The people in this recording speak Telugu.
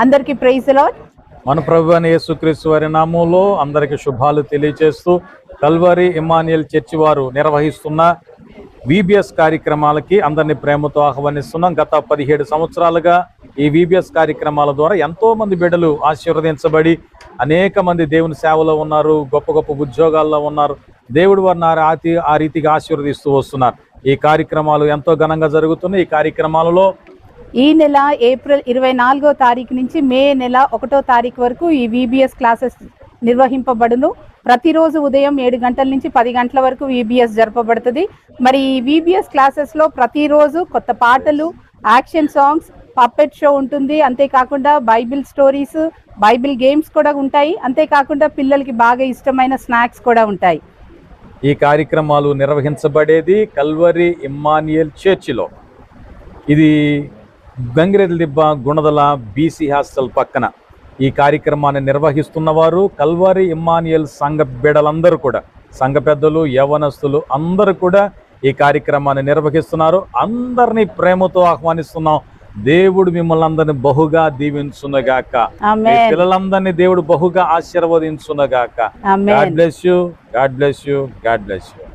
అందరికీ ప్రైజ్ ది లార్డ్. మన ప్రభువైన యేసుక్రీస్తు వారి నామములో అందరికి శుభాలు తెలియజేస్తూ కల్వరి ఇమ్మానుయేల్ చర్చి వారు నిర్వహిస్తున్న VBS కార్యక్రమాలకి అందరినీ ప్రేమతో ఆహ్వానిస్తున్నాం. గత 17 సంవత్సరాలుగా ఈ VBS కార్యక్రమాల ద్వారా ఎంతో మంది బిడ్డలు ఆశీర్వదించబడి అనేక మంది దేవుని సేవలో ఉన్నారు, గొప్ప గొప్ప ఉద్యోగాల్లో ఉన్నారు. దేవుడు వారిని ఆ రీతిగా ఆశీర్వదిస్తూ వస్తున్నారు. ఈ కార్యక్రమాలు ఎంతో ఘనంగా జరుగుతున్నాయి. ఈ కార్యక్రమాలలో ఈ నెల ఏప్రిల్ 24వ తారీఖు నుంచి మే నెల 1వ తారీఖు వరకు ఈ VBS క్లాసెస్ నిర్వహింపబడును. ప్రతిరోజు ఉదయం 7 గంటల నుంచి 10 గంటల వరకు VBS జరపబడుతుంది. మరి ఈ VBS క్లాసెస్లో ప్రతిరోజు కొత్త పాటలు, యాక్షన్ సాంగ్స్, పప్పెట్ షో ఉంటుంది. అంతేకాకుండా బైబిల్ స్టోరీస్, బైబిల్ గేమ్స్ కూడా ఉంటాయి. అంతేకాకుండా పిల్లలకి బాగా ఇష్టమైన స్నాక్స్ కూడా ఉంటాయి. ఈ కార్యక్రమాలు నిర్వహించబడేది కల్వరి ఇమ్మానుయేల్ చర్చిలో. ఇది గంగిరెద్దుల దిబ్బ గుణదల BC హాస్టల్ పక్కన ఈ కార్యక్రమాన్ని నిర్వహిస్తున్న వారు కల్వరి ఇమ్మానుయేల్ సంఘ బిడ్డలందరూ కూడా, సంఘ పెద్దలు, యవ్వనస్తులు అందరూ కూడా ఈ కార్యక్రమాన్ని నిర్వహిస్తున్నారు. అందరినీ ప్రేమతో ఆహ్వానిస్తున్నాం. దేవుడు మిమ్మల్ని అందరినీ బహుగా దీవించునుగాక. పిల్లలందరినీ దేవుడు బహుగా ఆశీర్వదించునుగాక. God bless you, God bless you, God bless you.